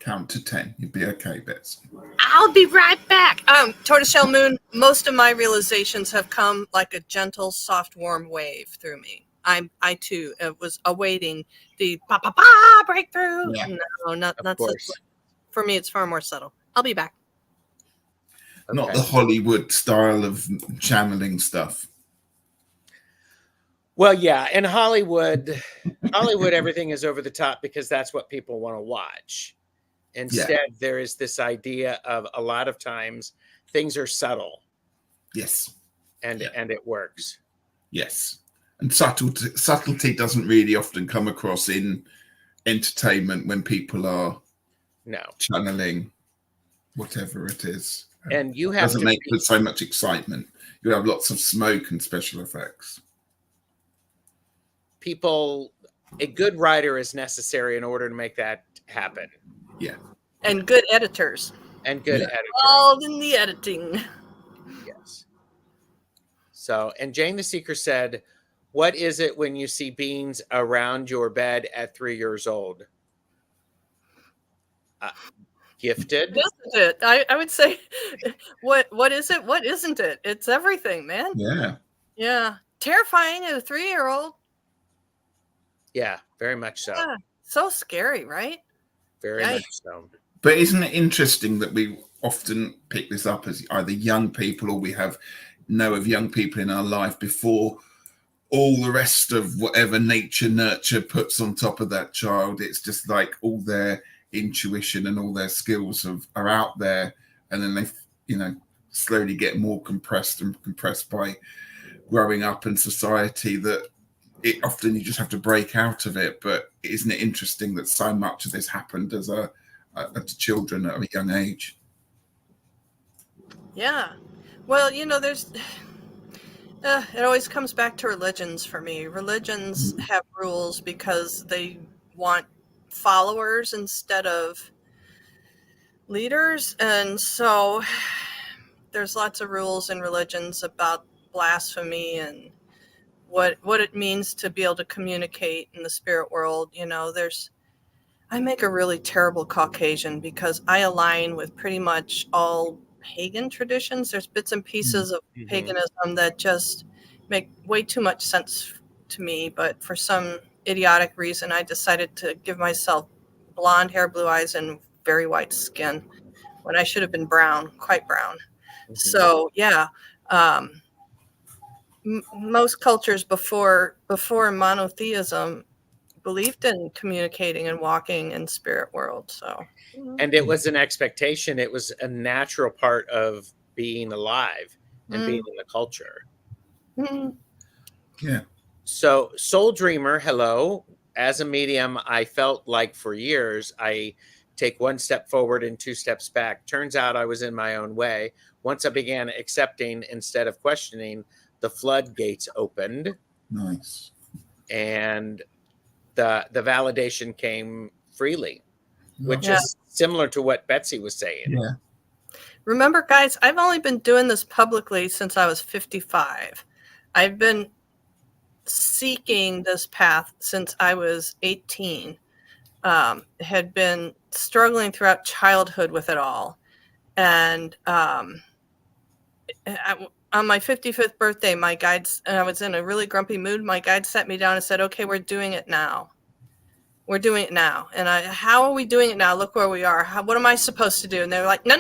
Count to 10. You'd be okay, Betsy. I'll be right back. Tortoiseshell Moon, most of my realizations have come like a gentle, soft, warm wave through me. I too was awaiting the ba-ba-ba breakthrough. Yeah. No, not course. such. For me, it's far more subtle. I'll be back. Okay. Not the Hollywood style of channeling stuff. Well, yeah, in Hollywood, everything is over the top because that's what people want to watch. Instead, there is this idea of a lot of times things are subtle. Yes. And it works. Yes. And subtlety doesn't really often come across in entertainment when people are channeling whatever it is. And you have doesn't make for so much excitement. You have lots of smoke and special effects. A good writer is necessary in order to make that happen. Yeah. And good editors. And good editors. All in the editing. Yes. So, and Jane the Seeker said, what is it when you see beans around your bed at 3 years old? Gifted. Isn't it? I would say, what is it? What isn't it? It's everything, man. Yeah. Yeah. Terrifying at a 3-year-old. Yeah, very much so. Yeah. So scary, right? Very much so. But isn't it interesting that we often pick this up as either young people or we know of young people in our life before all the rest of whatever nature nurture puts on top of that child? It's just like all their intuition and all their skills are out there, and then they slowly get more compressed by growing up in society, that it often you just have to break out of it. But isn't it interesting that so much of this happened as to children at a young age? Yeah. Well, there's it always comes back to religions for me. Religions have rules because they want followers instead of leaders, and so there's lots of rules in religions about blasphemy and what it means to be able to communicate in the spirit world. I make a really terrible Caucasian because I align with pretty much all pagan traditions. There's bits and pieces of paganism that just make way too much sense to me, but for some idiotic reason, I decided to give myself blonde hair, blue eyes, and very white skin when I should have been brown, quite brown. So, yeah. Most cultures before monotheism believed in communicating and walking in spirit world. So, and it was an expectation. It was a natural part of being alive and being in the culture. Yeah. So, Soul Dreamer, hello. As a medium, I felt like for years I take one step forward and 2 steps back. Turns out I was in my own way. Once I began accepting instead of questioning, the floodgates opened. Nice. And the validation came freely, which is similar to what Betsy was saying. Yeah. Remember, guys, I've only been doing this publicly since I was 55. I've been seeking this path since I was 18. Had been struggling throughout childhood with it all. And on my 55th birthday, my guides, and I was in a really grumpy mood, my guide sat me down and said, okay, we're doing it now. We're doing it now. And how are we doing it now? Look where we are. What am I supposed to do? And they were like, no.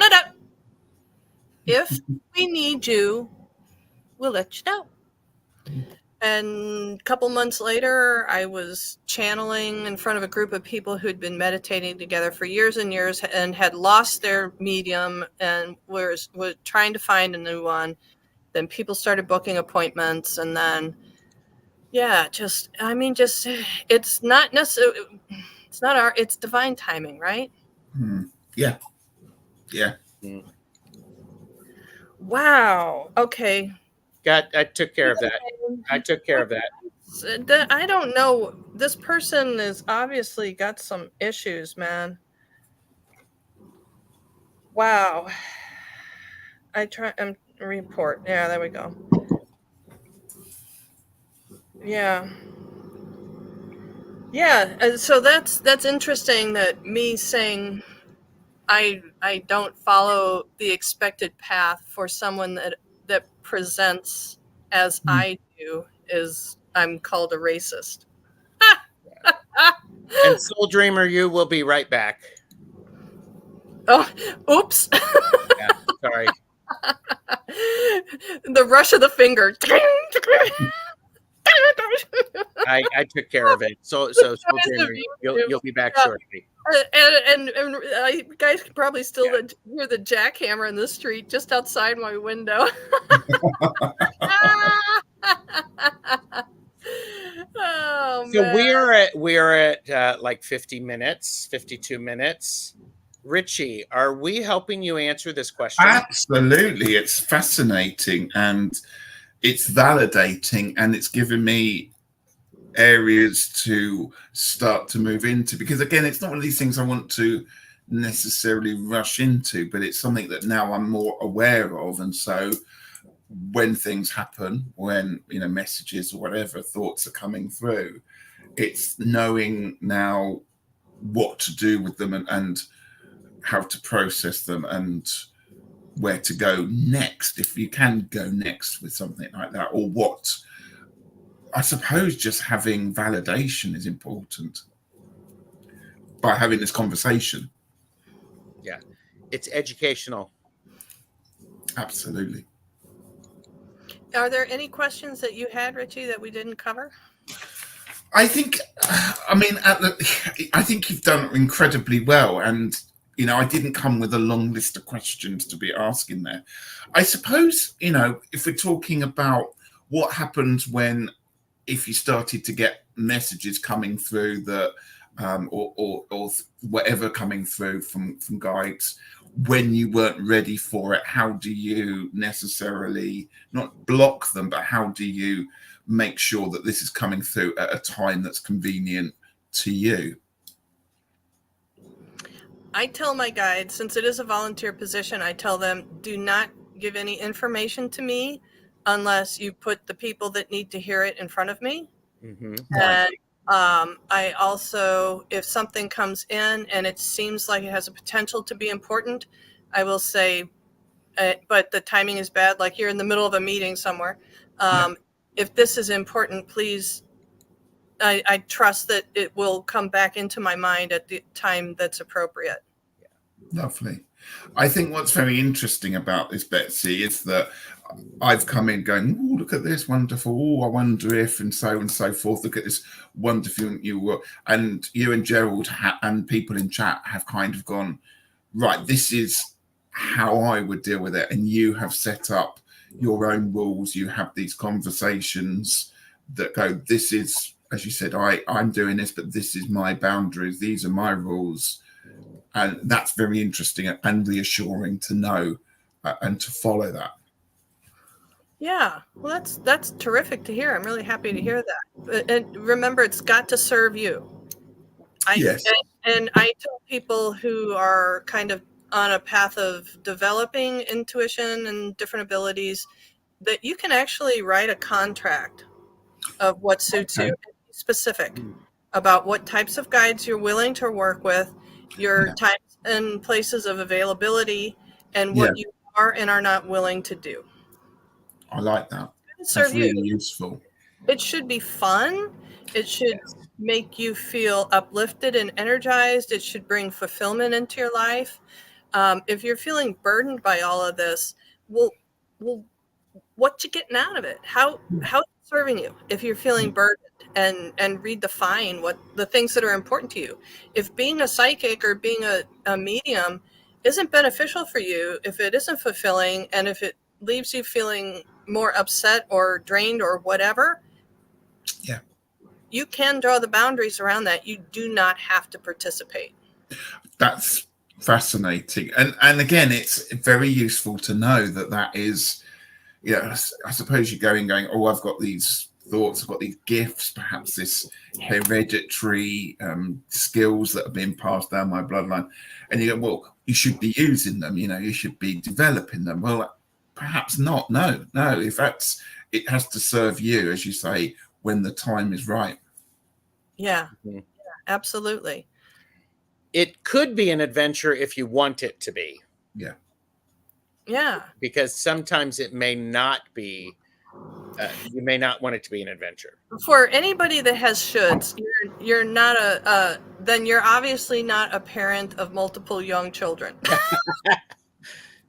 If we need you, we'll let you know. And a couple months later, I was channeling in front of a group of people who'd been meditating together for years and years and had lost their medium and were trying to find a new one. Then people started booking appointments, and then, it's not necessarily, it's divine timing, right? Yeah. Yeah. Wow. Okay. I took care of that. I don't know. This person has obviously got some issues, man. Wow. Report. Yeah, there we go. Yeah. Yeah. So that's interesting that me saying I don't follow the expected path for someone that presents as I do is I'm called a racist. And Soul Dreamer, you will be right back. Oh, oops. Yeah, sorry. The rush of the finger. I took care of it. So Soul Dreamer, you'll be back shortly. And you guys can probably still hear the jackhammer in the street just outside my window. Oh, so man. we are at like 52 minutes. Ritchie, are we helping you answer this question? Absolutely. It's fascinating and it's validating, and it's given me areas to start to move into, because again, it's not one of these things I want to necessarily rush into, but it's something that now I'm more aware of. And so when things happen, when messages or whatever thoughts are coming through, it's knowing now what to do with them and how to process them and where to go next, if you can go next with something like that, or what. I suppose just having validation is important by having this conversation. Yeah, it's educational. Absolutely. Are there any questions that you had, Ritchie, that we didn't cover? I think you've done incredibly well. And, I didn't come with a long list of questions to be asking there. I suppose, if we're talking about what happens if you started to get messages coming through that, or whatever coming through from guides, when you weren't ready for it, how do you necessarily not block them, but how do you make sure that this is coming through at a time that's convenient to you? I tell my guides, since it is a volunteer position, I tell them, do not give any information to me unless you put the people that need to hear it in front of me. Mm-hmm. And I also, if something comes in and it seems like it has a potential to be important, I will say, but the timing is bad, like you're in the middle of a meeting somewhere. If this is important, please, I trust that it will come back into my mind at the time that's appropriate. Lovely. I think what's very interesting about this, Betsy, is that I've come in going, oh, look at this, wonderful. Oh, I wonder if, and so forth. Look at this wonderful new work. And you and Gerald and people in chat have kind of gone, right, this is how I would deal with it. And you have set up your own rules. You have these conversations that go, this is, as you said, I'm doing this, but this is my boundaries. These are my rules. And that's very interesting and reassuring to know and to follow that. Yeah, well, that's terrific to hear. I'm really happy to hear that. And remember, it's got to serve you. Yes. And I tell people who are kind of on a path of developing intuition and different abilities that you can actually write a contract of what suits you, specific about what types of guides you're willing to work with, your times and places of availability, and what you are and are not willing to do. I like that. That's really useful. It should be fun. It should make you feel uplifted and energized. It should bring fulfillment into your life. If you're feeling burdened by all of this, well, what you getting out of it? How it's serving you if you're feeling burdened, and redefine what the things that are important to you. If being a psychic or being a medium isn't beneficial for you, if it isn't fulfilling, and if it leaves you feeling more upset or drained or whatever, you can draw the boundaries around that. You do not have to participate. That's fascinating. And again, it's very useful to know that is, I suppose you're going, oh, I've got these thoughts, I've got these gifts, perhaps this hereditary skills that have been passed down my bloodline. And you go, well, you should be using them, you should be developing them. Well, perhaps not. No. In fact, it has to serve you, as you say, when the time is right. Yeah, absolutely. It could be an adventure if you want it to be. Yeah. Because sometimes it may not be. You may not want it to be an adventure. For anybody that has shoulds, you're not then you're obviously not a parent of multiple young children.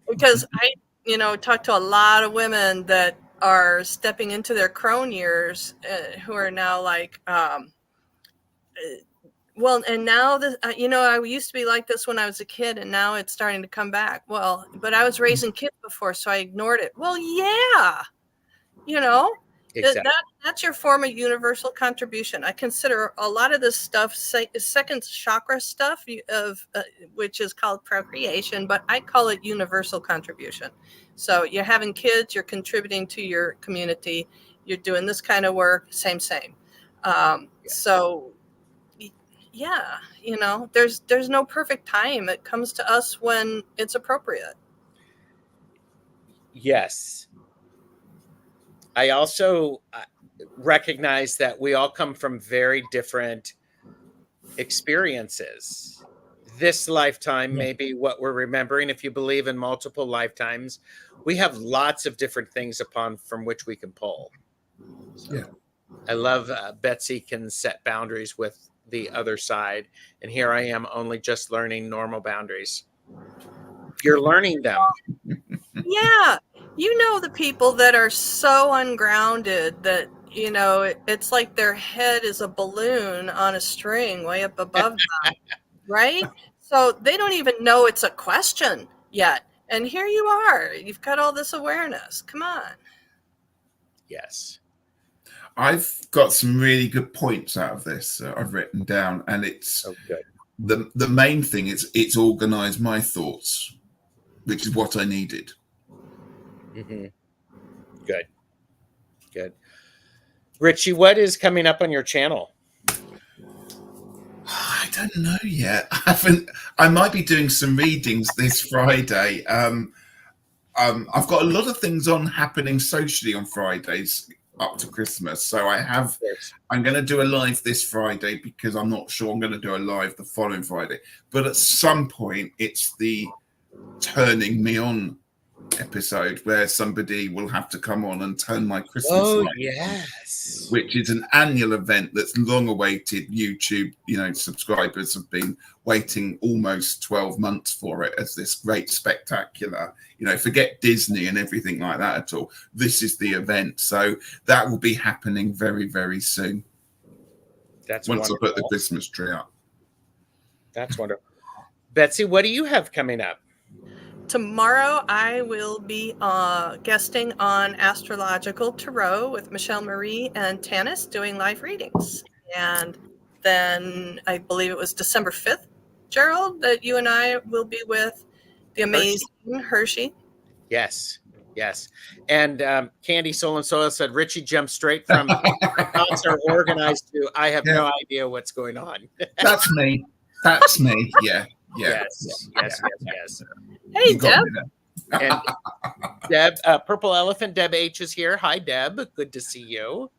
Because I, talk to a lot of women that are stepping into their crone years, who are now like, well, and now I used to be like this when I was a kid, and now it's starting to come back. Well, but I was raising kids before, so I ignored it. Well, yeah, exactly. That's your form of universal contribution. I consider a lot of this stuff second chakra stuff which is called procreation, but I call it universal contribution. So you're having kids, you're contributing to your community, you're doing this kind of work, same. So yeah, there's no perfect time. It comes to us when it's appropriate. Yes. I also recognize that we all come from very different experiences. This lifetime may be what we're remembering. If you believe in multiple lifetimes, we have lots of different things from which we can pull. So, I love Betsy can set boundaries with the other side, and here I am only just learning normal boundaries. You're learning them. Yeah, the people that are so ungrounded that it's like their head is a balloon on a string way up above them, right? So they don't even know it's a question yet, and here you are, you've got all this awareness. Come on. Yes. I've got some really good points out of this I've written down, and it's the main thing is it's organized my thoughts, which is what I needed. Mm-hmm. Good. Ritchie, what is coming up on your channel? I don't know yet. I might be doing some readings this Friday. I've got a lot of things happening socially on Fridays up to Christmas. So I'm going to do a live this Friday because I'm not sure I'm going to do a live the following Friday. But at some point, it's the turning me on episode where somebody will have to come on and turn my Christmas light. Yes. Which is an annual event that's long awaited. YouTube, subscribers have been waiting almost 12 months for it as this great spectacular, forget Disney and everything like that at all. This is the event. So that will be happening very, very soon. That's once wonderful. I put the Christmas tree up. That's wonderful. Betsy, what do you have coming up? Tomorrow, I will be guesting on Astrological Tarot with Michelle Marie and Tanis doing live readings. And then I believe it was December 5th, Gerald, that you and I will be with the amazing Hershey. Yes. And Candy Soul and Soil said Ritchie jumped straight from thoughts are organized to I have no idea what's going on. That's me. Yeah. Yes. Hey, Deb. And Deb, Purple Elephant, Deb H is here. Hi, Deb. Good to see you.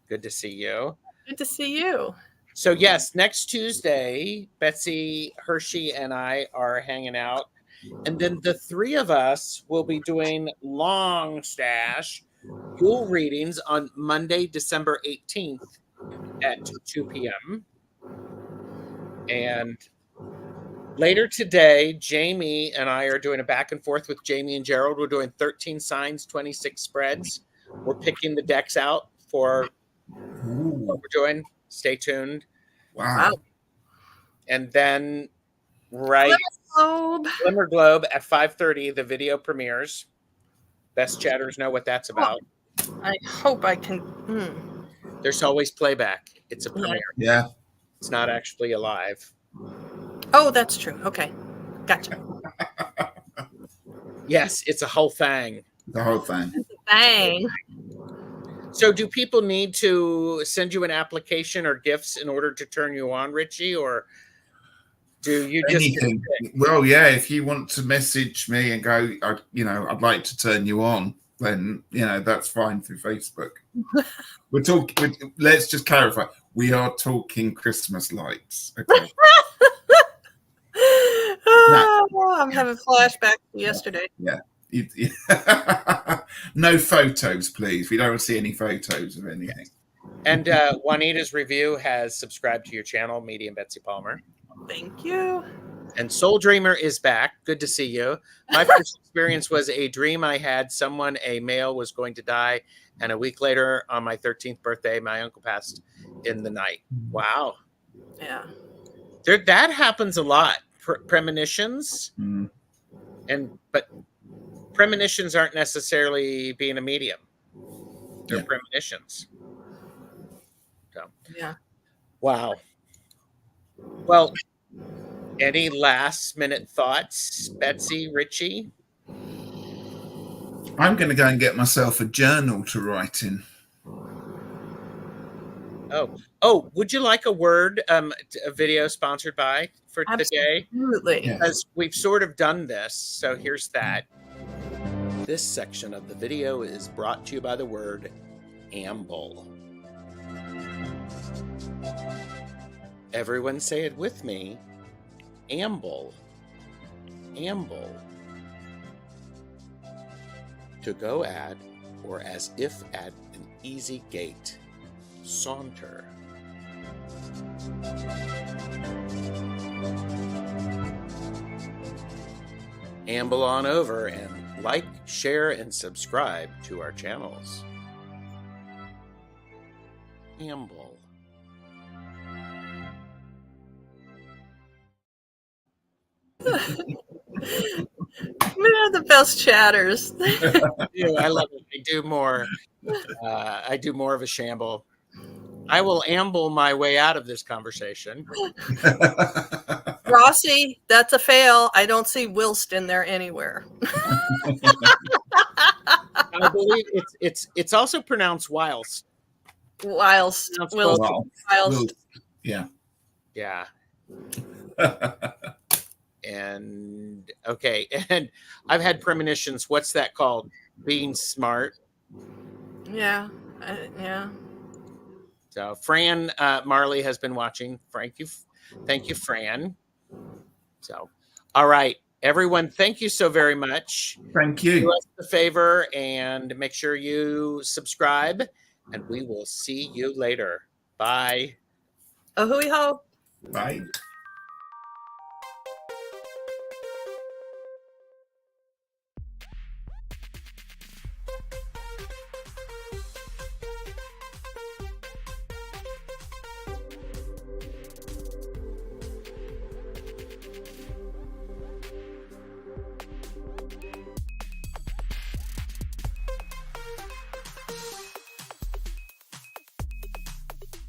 Good to see you. So, yes, next Tuesday, Betsy, Hershey, and I are hanging out. And then the three of us will be doing long stash Yule readings on Monday, December 18th at 2 p.m. And Later today, Jamie and I are doing a back and forth with Jamie and Gerald. We're doing 13 signs, 26 spreads. We're picking the decks out for what we're doing. Stay tuned. Wow. And then Glimmer Globe at 5:30, the video premieres. Best chatters know what that's about. I hope I can. There's always playback. It's a premiere. Yeah. It's not actually a live. Oh, that's true. Okay. Gotcha. Yes, it's a whole thing. The whole thing. It's a thing. So do people need to send you an application or gifts in order to turn you on, Ritchie? Or do you just... Anything? Well, yeah, if you want to message me and go, I'd like to turn you on, then, that's fine through Facebook. We're talking, let's just clarify. We are talking Christmas lights. Okay. I'm having flashbacks to yesterday. Yeah. No photos, please. We don't want to see any photos of anything. And Juanita's Review has subscribed to your channel, Media and Betsy Palmer. Thank you. And Soul Dreamer is back. Good to see you. My first experience was a dream I had. A male was going to die. And a week later, on my 13th birthday, my uncle passed in the night. Wow. Yeah. That happens a lot. Premonitions. But premonitions aren't necessarily being a medium. They're premonitions. So, yeah. Wow. Well, any last minute thoughts, Betsy, Ritchie? I'm going to go and get myself a journal to write in. Oh, would you like a word, a video sponsored by for today? Absolutely. Because we've sort of done this. So here's that. This section of the video is brought to you by the word amble. Everyone say it with me. Amble. Amble. To go at, or as if at an easy gait. Saunter. Amble on over and like, share, and subscribe to our channels. Amble. They're the best chatters. I love it. I do more of a shamble. I will amble my way out of this conversation. Rossi, that's a fail. I don't see whilst in there anywhere. I believe it's also pronounced whilst. Whilst. Yeah. Yeah. And okay, and I've had premonitions. What's that called? Being smart. Yeah. Yeah. So Fran Marley has been watching. Thank you, Fran. So, all right, everyone, thank you so very much. Thank you. Do us a favor and make sure you subscribe, and we will see you later. Bye. A hooey ho. Bye.